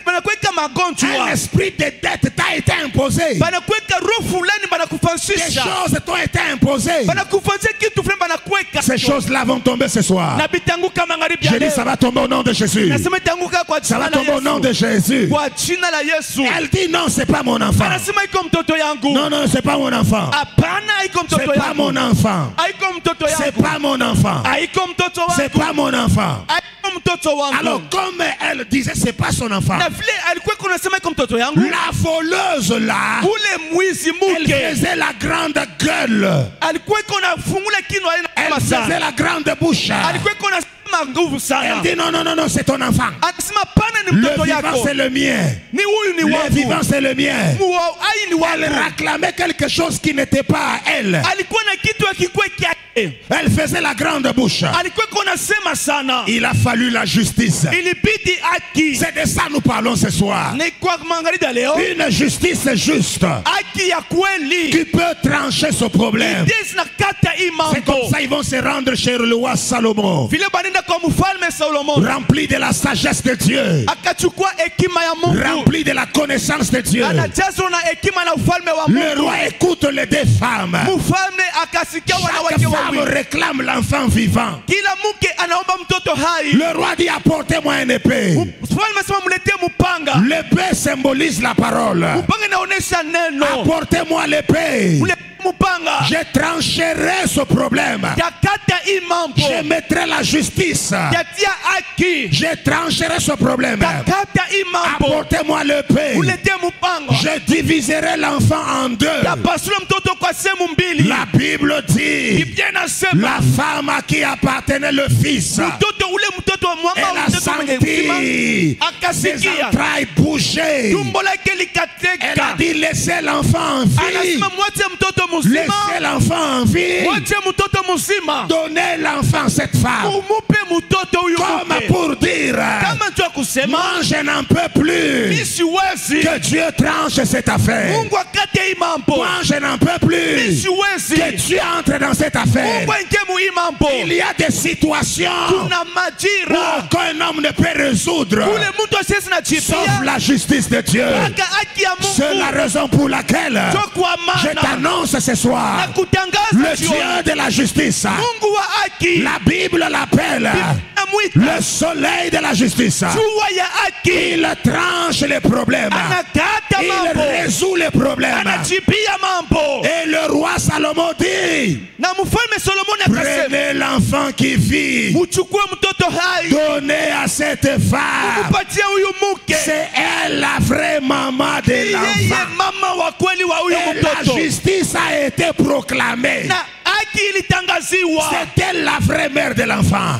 Banakuweka Un magonjwa. esprit de dette t'a été imposé. Banakuweka roho fulani Des banakufanyisha. choses t'ont été imposées. Banakufanyisha kitu fulani banakuweka. Ces choses-là vont tomber ce soir. Na bitanguka magharibi ya Je dis leo. ça va tomber au nom de Jésus. Nasema itanguka kwa Ça va jina la tomber au nom de Yesu. Jésus. Kwa jina la Yesu. Elle dit non, c'est pas mon enfant. Anasema iko mtoto yangu. Non, non, c'est pas mon enfant. Hapana, haiko C'est mtoto pas mon yangu. enfant. Haiko mtoto C'est yangu. pas mon enfant. Haiko mtoto C'est wangu. pas mon enfant. Haiko mtoto Alors, wangu. comme elle disait, c'est pas son enfant. Na vile alikuwa kunasema iko mtoto yangu. La voleuse là, Ule mwizi elle mke faisait la grande gueule. alikuwa iko nafungula kinywa Elle kama faisait sana. la grande bouche. Alikuwa iko nasema nguvu Elle sana. dit non, non, non, non, c'est ton enfant. Akasema pana ni Le mtoto vivant, yako. c'est le mien. Ni huyu ni Le vivant, wangu. c'est le mien. Ai ni Elle wangu. réclamait quelque chose qui n'était pas à elle. Alikuwa na kitu akikuwa kyake. Elle faisait la grande bouche. Alikuwa iko nasema sana. Il a fallu la justice. Ilibidi haki. C'est de ça nous parlons ce soir. Ni kwa magharibi ya leo. Une justice juste Haki ya kweli. qui peut trancher ce problème. Ndiye zinakata hii C'est comme mambo. ça ils vont se rendre chez le roi Salomon, Vile banenda kwa mfalme Solomon. rempli de la sagesse de Dieu, Akachukua hekima ya Mungu. rempli de la connaissance de Dieu. Anajazwa na hekima na ufalme wa Le Mungu. roi écoute les deux femmes. Mfalme akasikia Chaque wanawake femme wawili. réclame l'enfant vivant. Kila mke anaomba mtoto hai. Le roi dit apportez-moi une épée. Mfalme sema mletee mpanga. L'épée symbolise la parole. Mpanga inaonesha neno. Apportez-moi l'épée. Mletee mpanga. Je trancherai ce problème. Yakata hii mambo. Je mettrai la justice. Yatia haki. Je trancherai ce problème. Yakata hii mambo. Apportez-moi l'épée. Mletee mpanga. Je diviserai l'enfant en deux. Yapasula mtoto kwa sehemu mbili. La Bible dit, Biblia inasema la femme à qui appartenait le fils, mtoto ule mtoto wa mwanga elle wa a mtoto mwenye uzima senti ses akasikia entrailles bouger. tumbo lake Elle a likateka. dit, laissez l'enfant en vie. Anasema mwache mtoto mzima. Laissez l'enfant en vie. Mwache mtoto mzima. Donnez l'enfant à cette femme. Umupe mtoto huyu Comme mke. pour dire, Kama tu kusema moi je n'en peux plus. mimi siwezi. Que Dieu tranche cette affaire. Mungu akate hii mambo. Moi je n'en peux Mimi plus. siwezi. Que Dieu entre dans cette affaire. Mungu aingie mu hii mambo. Il y a des situations Kuna où majira. aucun homme ne peut résoudre Ule mtu asiye na sauf jipia. la justice de Dieu. Aka haki ya C'est la Mungu. raison pour laquelle Sio kwa je maana. t'annonce ce Na soir kutangaza le jioni. Dieu de la justice. Mungu wa haki. La Bible l'appelle Amwita le soleil de la justice. jua ya haki. Il tranche les problèmes. Anakata Il mambo. résout les problèmes. Anajibia mambo. Et le roi Salomon dit, Na mfalme Solomoni akasema prenez l'enfant qui vit, uchukue mtoto hai. donnez à cette femme. Upatie huyu mke. C'est elle la vraie maman de Yeye l'enfant. mama wa kweli wa huyu Et la mtoto. justice a été proclamée. Na haki C'était la vraie mère de l'enfant.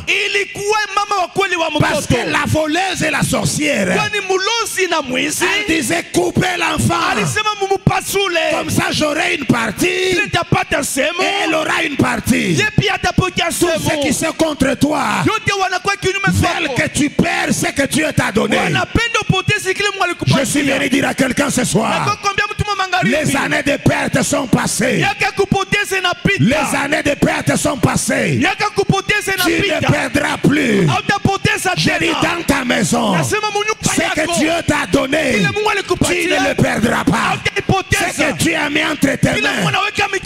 Parce que la voleuse et la sorcière, elle disait couper l'enfant. Comme ça j'aurai une partie et elle aura une partie. Tous ceux qui sont contre toi veulent que tu perds ce que Dieu t'a donné. Je suis venu dire à quelqu'un ce soir, les années de perte sont passées. Les années de perte sont passées. Tu ne perdras plus. Je dis dans ta maison, ce que Dieu t'a donné, tu ne le perdras pas. Ce que Dieu a mis entre tes mains,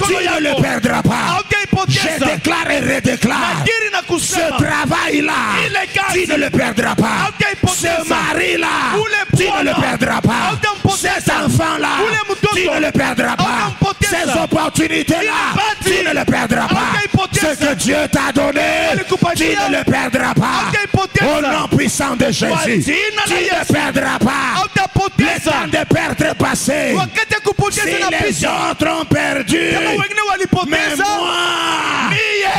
tu ne le perdras pas. Je déclare et redéclare, ce travail-là, tu ne le perdras pas. Ce mari-là, tu ne le perdras pas. Cet enfant-là, tu ne le perdras pas. Ces opportunités-là, tu ne le perdras pas. Ce que Dieu t'a donné, tu ne le perdras pas. Au nom puissant de Jésus, tu ne perdras pas. Le temps de perdre passé. Si les autres ont perdu, mais moi,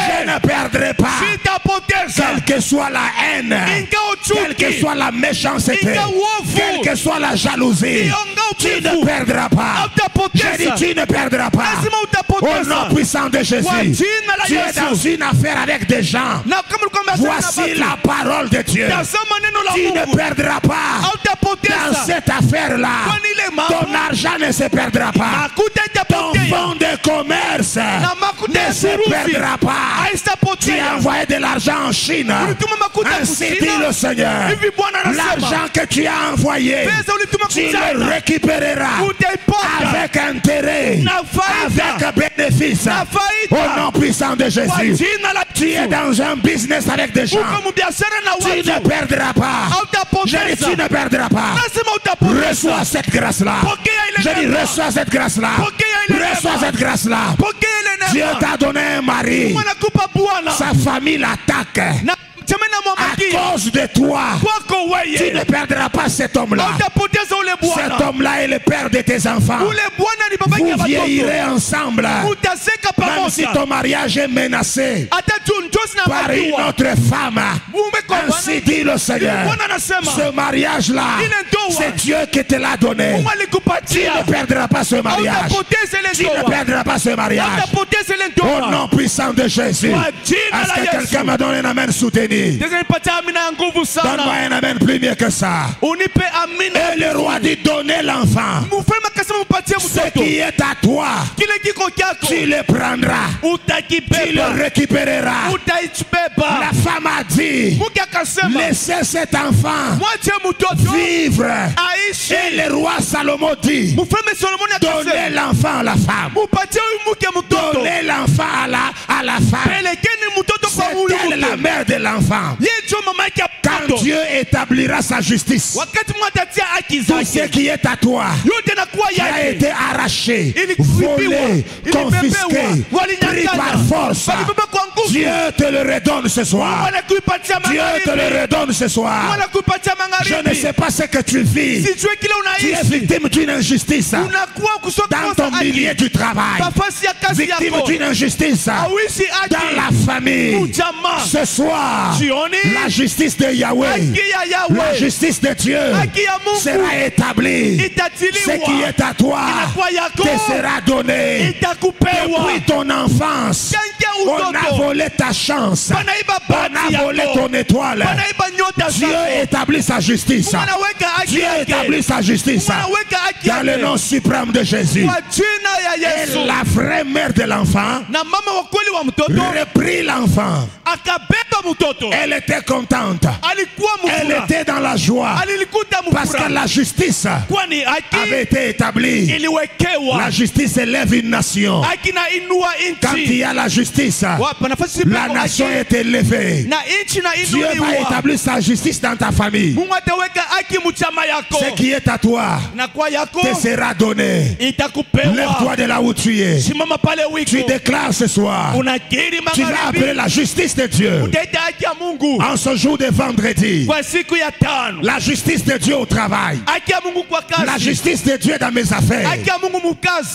je ne perdrai pas. Quelle que soit la haine, quelle que soit la méchanceté, quelle que soit la jalousie, tu ne perdras pas. Je dis tu ne perdras pas. Au nom puissant de Jésus, tu es dans une affaire avec des gens. Voici la parole de Dieu. Tu ne perdras pas dans cette affaire-là. Ton argent ne se perdra pas. Ton fonds de commerce ne se perdra pas. Tu as envoyé de l'argent en Chine. Ainsi dit le Seigneur. L'argent que tu as envoyé, tu le récupéreras avec intérêt, avec bénéfice. Au nom puissant de Jésus. Tu es dans un business avec des gens. Tu ne perdras pas. Je dis tu ne perdras pas. Reçois cette grâce-là. Je dis reçois cette grâce-là. Reçois cette grâce-là. Dieu t'a donné un mari. Sa famille l'attaque. À cause de toi, tu ne perdras pas cet homme-là. Cet homme-là est le père de tes enfants. Vous vieillirez ensemble. Même si ton mariage est menacé par une autre femme, ainsi dit le Seigneur. Ce mariage-là, c'est Dieu qui te l'a donné. Tu ne perdras pas ce mariage. Tu ne perdras pas ce mariage. Au nom puissant de Jésus. Est-ce que quelqu'un me donne un amen soutenu? Donne-moi un amen plus mieux que ça. Et le roi dit donner l'enfant. Ce qui est à toi, tu le prendras. Tu le récupéreras. La femme a dit laissez cet enfant vivre. Et le roi Salomon dit donnez l'enfant à la femme. Donnez l'enfant à la femme. C'est elle la mère de l'enfant. Quand Dieu établira sa justice, tout ce qui est à toi, qui a été arraché, volé, confisqué, pris par force, Dieu te le redonne ce soir. Dieu te le redonne ce soir. Je ne sais pas ce que tu vis. Tu es victime d'une injustice dans ton milieu du travail, victime d'une injustice dans la famille. Ce soir, la justice de Yahweh, la justice de Dieu sera établie. Ce qui est à toi te sera donné. Depuis ton enfance, on a volé ta chance, on a volé ton étoile. Dieu établit sa justice. Dieu établit sa justice dans le nom suprême de Jésus. Et la vraie mère de l'enfant reprit l'enfant. Elle était contente. Elle était dans la joie. Parce que la justice avait été établie. La justice élève une nation. Quand il y a la justice, la nation est élevée. Dieu va établir sa justice dans ta famille. Ce qui est à toi te sera donné. Lève-toi de là où tu es. Tu déclares ce soir. Tu vas appeler la justice de Dieu. En ce jour de vendredi, la justice de Dieu au travail, la justice de Dieu dans mes affaires,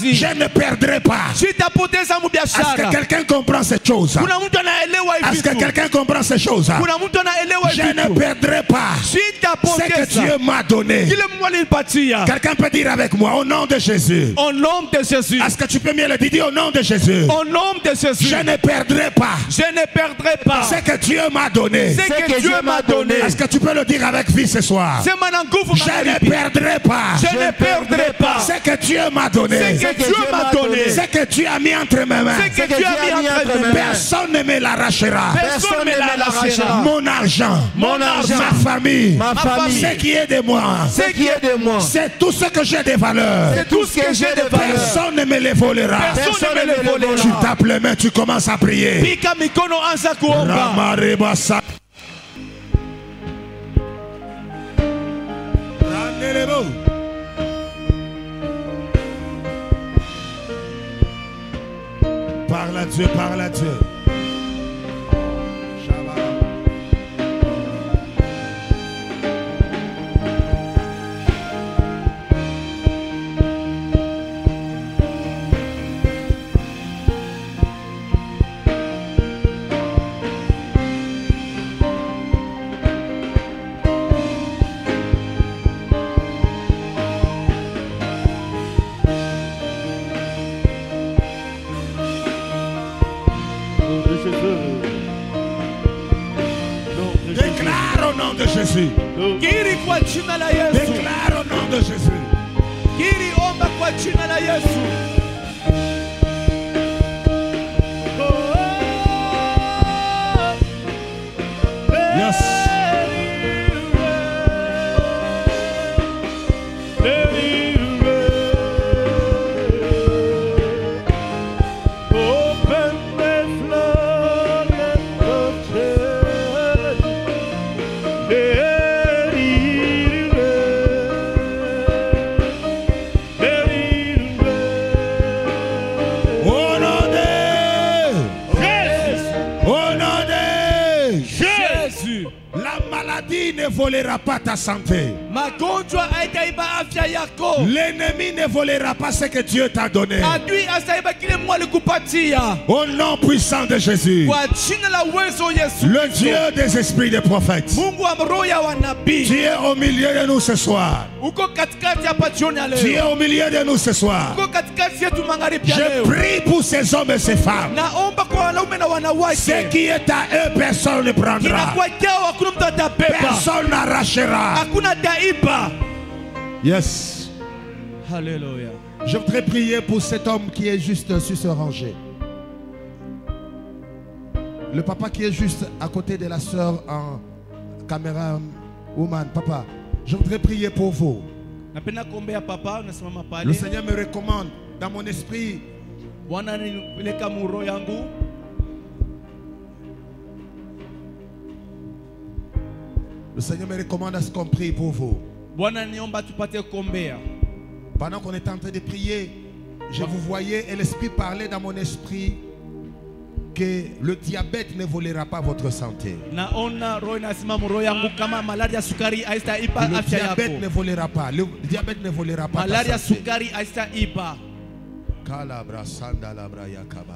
je ne perdrai pas. Est-ce que quelqu'un comprend ces choses? Kuna mtu anaelewa hivi Est-ce que vitu. quelqu'un comprend ces choses? Kuna mtu anaelewa Je hivi ne vitu. perdrai pas ce que Sitapoteza Dieu m'a donné. kile Mungu alinipatia. Quelqu'un peut dire avec moi, au nom de Jésus. Au nom de Jésus. Est-ce que tu peux mieux le dire? Dis au nom de Jésus. Au nom de Jésus. Je ne perdrai pas Je ne perdrai pas ce que Dieu m'a donné. ce que Dieu m'a donné. Est-ce que tu peux le dire avec vie ce soir? Sema na nguvu Je ne magharibi. perdrai pas Je ne perdrai pas ce que Dieu m'a donné. ce que Dieu m'a donné. Ce que tu as mis entre mes mains. Ce que Dieu a mis entre mes mains. Personne ne me l'arrachera. Personne ne me l'arrachera. Mon argent, Mon argent, ma famille, ma famille, ce qui est de moi, ce qui est de moi, c'est tout ce que j'ai de valeur. c'est tout ce que j'ai de valeur. Personne ne me les volera. Personne ne me le volera. Tu tapes les mains, tu commences à prier. Pika mikono anza kuomba. Ramareba-sa. Randelebo. Parle à Dieu, parle à Dieu. Shabbat. Déclare au nom de Jésus. Kiri kwa jina la Yesu. Déclare au nom de Jésus. Kiri omba kwa jina la Yesu. Yes. Au nom de Jésus. la maladie ne volera pas ta santé. Magonjwa haitaiba afya yako. L'ennemi ne volera pas ce que Dieu t'a donné. Adui asaiba kile Mungu alikupatia. Au nom puissant de Jésus, Kwa jina la uwezo Yesu. le Dieu des esprits des prophètes, Mungu wa roho ya wanabii. tu es au milieu de nous ce soir. Uko katikati hapa jioni ya Tu es leo. au milieu de nous ce soir. Uko katikati yetu magharibi ya Je leo. prie pour ces hommes et ces femmes. Naomba kwa wanaume na Ce wanawake. qui est à eux, personne ne prendra. Kinakuwa kyao, hakuna mtu atabeba. Personne n'arrachera. Hakuna taiba. Yes. Hallelujah. Je voudrais prier pour cet homme qui est juste sur ce rangé. Le papa qui est juste à côté de la sœur en caméra woman. Papa, je voudrais prier pour vous. Napenda kuombea papa, unasimama Le pale. Seigneur me recommande dans mon esprit. Bwana nipeleka muro yangu. Le Seigneur me recommande à ce qu'on prie pour vous. Bwana niomba tupate kuombea. Pendant qu'on est en train de prier, je vous voyais et l'Esprit parlait dans mon esprit que le diabète ne volera pas votre santé. Naona roho inasema muro yangu kama malaria sukari haitaiba Le afya diabète ne yako. volera pas. Le diabète ne volera pas ta Malaria santé. sukari haitaiba. Kalabra, sandalabra, yakaba.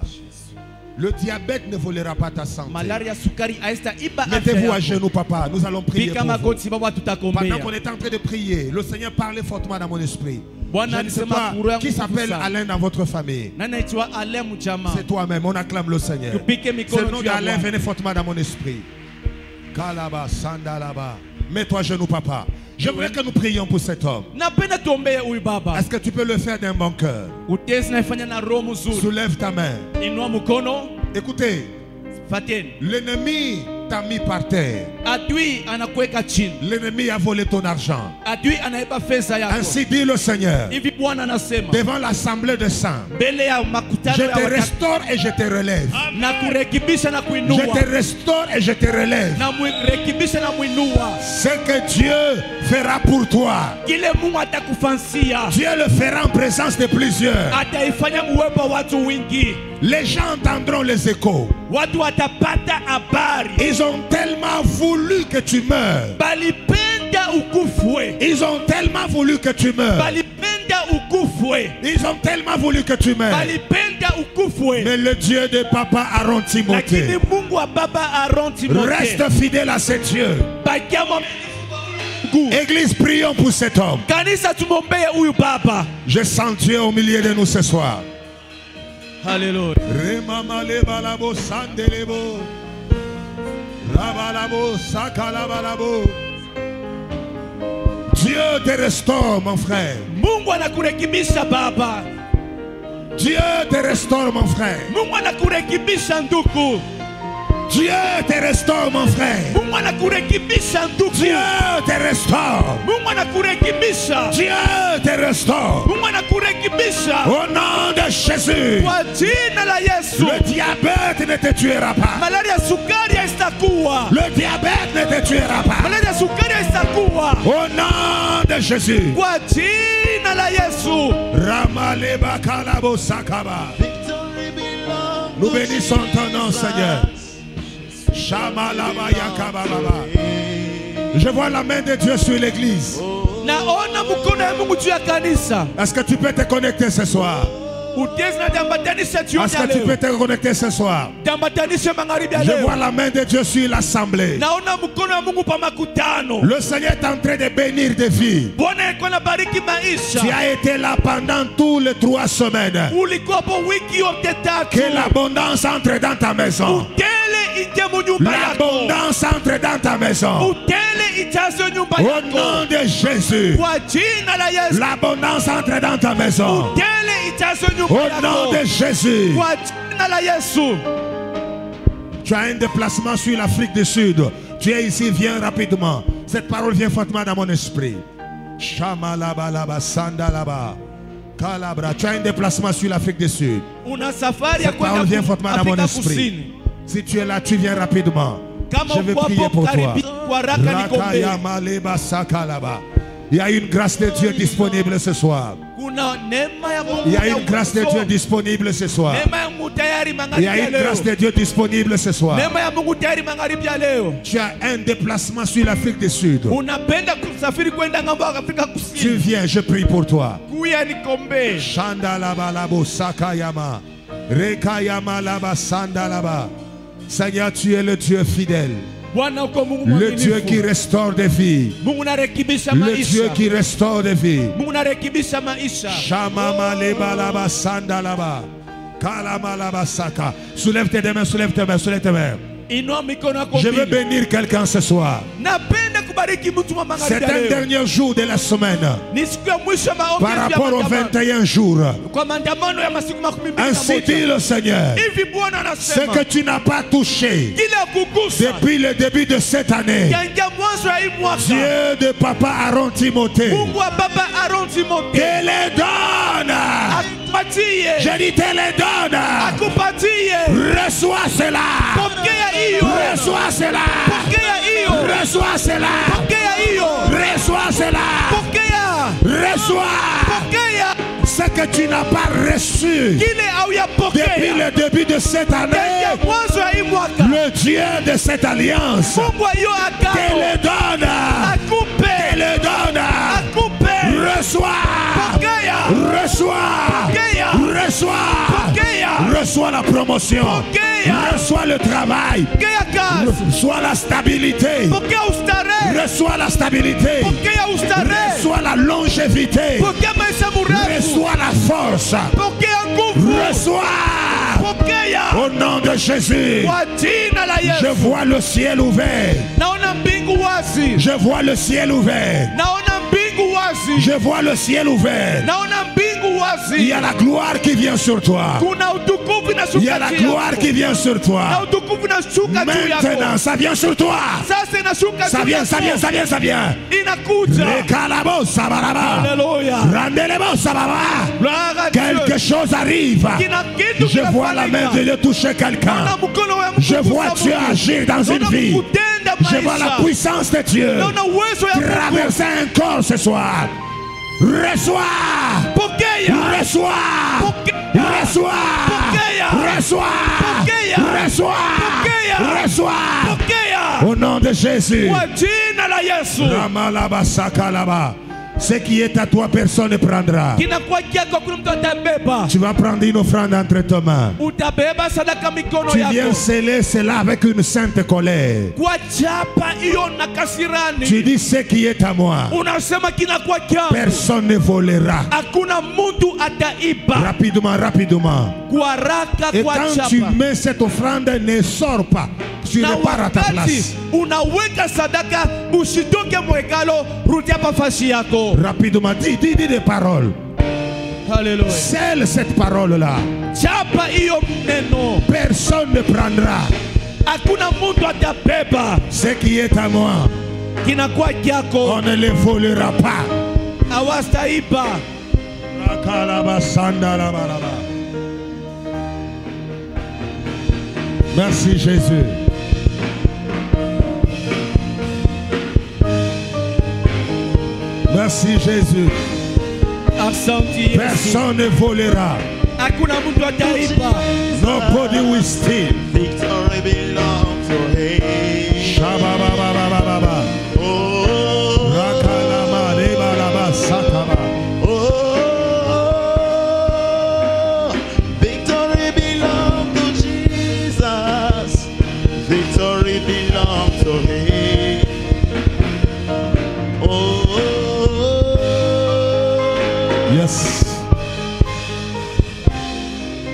Le diabète ne volera pas ta santé. Malaria sukari haitaiba afya Mettez-vous à yako. genoux, papa. Nous allons prier Pika pour vous. magoti baba Pendant tutakombea. qu'on est en train de prier, le Seigneur parlait fortement dans mon esprit. Je Bwana ne sais alisema pas kuro yangu qui s'appelle kukusa. Alain dans votre famille. Nani anaitwa Alain mjamaa. C'est toi-même. On acclame le Seigneur. Tupike Ce mikono nom juu ya d'Alain Bwana. venait fortement dans mon esprit. Kalaba, sandalaba. Mets-toi à genoux, papa. Je voudrais que nous prions pour cet homme. Napenda tuombee huyu baba. Est-ce que tu peux le faire d'un bon cœur? Utesi naifanya na roho mzuri. Soulève ta main. Inua mkono. Écoutez, Fateni. l'ennemi t'a mis par terre. Adui anakuweka chini. L'ennemi a volé ton argent. Adui anaiba fedha yako. Ainsi dit le Seigneur. Hivi Bwana anasema Devant l'assemblée de saints, mbele ya je makutano ya te watu restaure et je te relève. na kurekebisha na Je kuinua te restaure et je te relève. na kurekebisha na kuinua. Ce que Dieu fera pour toi, Kile Mungu atakufansia Dieu le fera en présence de plusieurs. ataifanya uwepo wa watu wingi. Les gens entendront les échos. Watu watapata habari. Ils ont tellement voulu que tu meurs. Balipenda ukufwe. Ils ont tellement voulu que tu meurs. Balipenda ukufwe. Ils ont tellement voulu que tu meurs. Balipenda Mais le Dieu de papa Aaron Timothée reste fidèle à ses dieux. Église, prions pour cet homme. Je sens Dieu au milieu de nous ce soir. Alléluia. Dieu te restaure, mon frère. Dieu te restaure, mon frère. Dieu te restaure, mon frère. Dieu te restaure. Dieu te restaure. Au nom de Jésus. Le diabète ne te tuera pas. Le diabète ne te tuera pas. Au nom de Jésus. Ramaleba Kalabo Sakaba. Nous bénissons ton nom, Seigneur. Je vois la main de Dieu sur l'église. Est-ce que tu peux te connecter ce soir? Est-ce que tu peux te connecter ce soir? Je vois la main de Dieu sur l'assemblée. Le Seigneur est en train de bénir des vies. Tu as été là pendant tous les 3 semaines. Que l'abondance entre dans ta maison. L'abondance entre dans ta maison. Au nom de Jésus. L'abondance entre dans ta maison. Au nom de Jésus. Tu as un déplacement sur l'Afrique du Sud. Tu es ici, viens rapidement. Cette parole vient fortement dans mon esprit. Chamalabalaba, Sandalaba, Calabra. Tu as un déplacement sur l'Afrique du Sud. Cette parole vient fortement dans mon esprit. Si tu es là, tu viens rapidement. Je vais prier pour toi. Il y a une grâce de Dieu disponible ce soir. Il y a une grâce de Dieu disponible ce soir. Il y a une grâce de Dieu disponible ce soir. Tu as un déplacement sur l'Afrique du Sud. Tu viens, je prie pour toi. Shandalabalabo Sakayama. Rekayama Laba Sandalaba. Seigneur, tu es le Dieu fidèle. Le Dieu qui restaure des vies. Le Dieu qui restaure des vies. Shamama leba laba sandalaba. Kalama laba saka. Soulève tes mains, soulève tes mains, soulève tes mains. Je veux bénir quelqu'un ce soir. C'est un dernier jour de la semaine. Par rapport aux 21 jours. Ainsi dit le Seigneur. Ce que tu n'as pas touché depuis le début de cette année. Dieu de papa Aaron Timothée. Te les donne. Je dis te les donne. Reçois cela. Reçois cela. Reçois cela. Reçois cela. Reçois ce que tu n'as pas reçu depuis le début de cette année. Le Dieu de cette alliance te le donne. Te le donne. Reçois. Reçois. Reçois. Reçois la promotion. Reçois le travail. Reçois la stabilité. Reçois la stabilité. Reçois la longévité. Reçois la force. Reçois. Au nom de Jésus. Je vois le ciel ouvert. Je vois le ciel ouvert. Je vois le ciel ouvert. Il y a la gloire qui vient sur toi. Il y a la gloire qui vient sur toi. Maintenant, ça vient sur toi. Ça vient, ça vient, ça vient, ça vient. Quelque chose arrive. Je vois la main de Dieu toucher quelqu'un. Je vois Dieu agir dans une vie. Je vois la puissance de Dieu traverser un corps ce soir. Reçois. Reçois. Reçois. Reçois. Reçois. Reçois. Au nom de Jésus. Ramalaba Sakalaba. Ce qui est à toi, personne ne prendra. kinakuwa kyako, hakuna mtu atabeba. Tu vas prendre une offrande entre tes mains. Utabeba sadaka mikono Tu viens yako. sceller cela avec une sainte colère. Kwa chapa hiyo na kasirani. Tu dis ce qui est à moi. Unasema kinakuwa kyako. Personne ne volera. Hakuna mtu ataiba. Rapidement, rapidement. Kwa raka, Et kwa quand chapa. tu mets cette offrande, ne sors pas. Tu Na repars à ta wakati place. unaweka sadaka, usitoke mwekalo, rudi hapa fasi yako. Rapidement, dis des paroles. Hallelujah. Scelle cette parole-là. Chapa hiyo neno. Personne ne prendra. Hakuna mtu atabeba. Ce qui est à moi, Kinakuwa kyako. on ne le volera pas. Hawastaiba. Merci Jésus. Merci Jésus. Asante Yesu. Personne ne volera. Hakuna mtu ataiba. Nobody will steal. Victory belongs to Him. Shababababababa. Oh, Rakalama lebalaba sataba. oh, victory belongs to Jesus. Victory belongs to Him. Oh, Yes.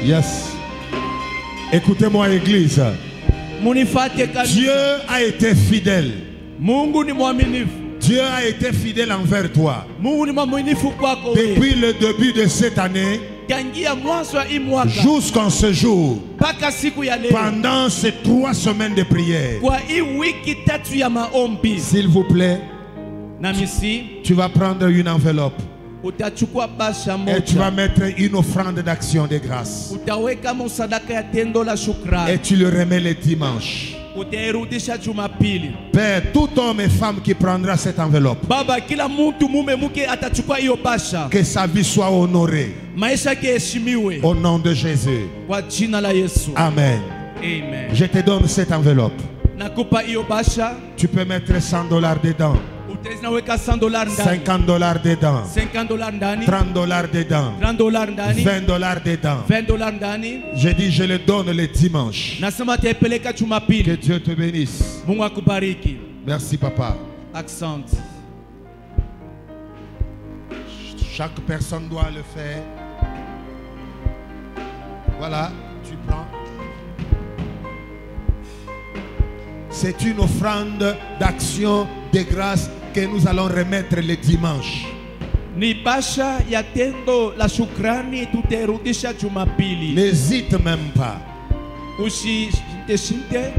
Yes. Écoutez-moi, Église. Munifate kanisa. Dieu a été fidèle. Mungu ni mwaminifu. Dieu a été fidèle envers toi. Mungu ni mwaminifu kwako wewe. Depuis le début de cette année Tangia mwanzo wa hii mwaka jusqu'en ce jour, mpaka siku ya leo. pendant ces 3 semaines de prière, Kwa hii wiki tatu ya maombi. s'il vous plaît, Na misi tu vas prendre une enveloppe utachukua basha et tu vas moja. mettre une offrande d'action de grâce Utaweka sadaka ya tendo la et shukrani. tu le remets le dimanche. Utairudisha Jumapili. Père, tout homme et femme qui prendra cette enveloppe, Baba, kila mtu mume mke atachukua hiyo basha. que sa vie soit honorée Maisha yake heshimiwe au nom de Jésus. kwa jina la Yesu. Amen. Amen. Je te donne cette enveloppe. Nakupa hiyo basha. Tu peux mettre $100 dedans, Utaweka $100 ndani. $50 dedans, $50 ndani. $30 dedans, $30 ndani. $20 dedans. $20 ndani. Je dis, je le donne le dimanche. Nasema taipeleka Que Jumapili. Dieu te bénisse. Mungu akubariki. Merci, papa. Asante. Chaque personne doit le faire. Voilà, tu prends. C'est une offrande d'action de grâce que nous allons remettre le dimanche. Ni basha ya tendo la shukrani tutairudisha Jumapili. N'hésite même pas. Usishinte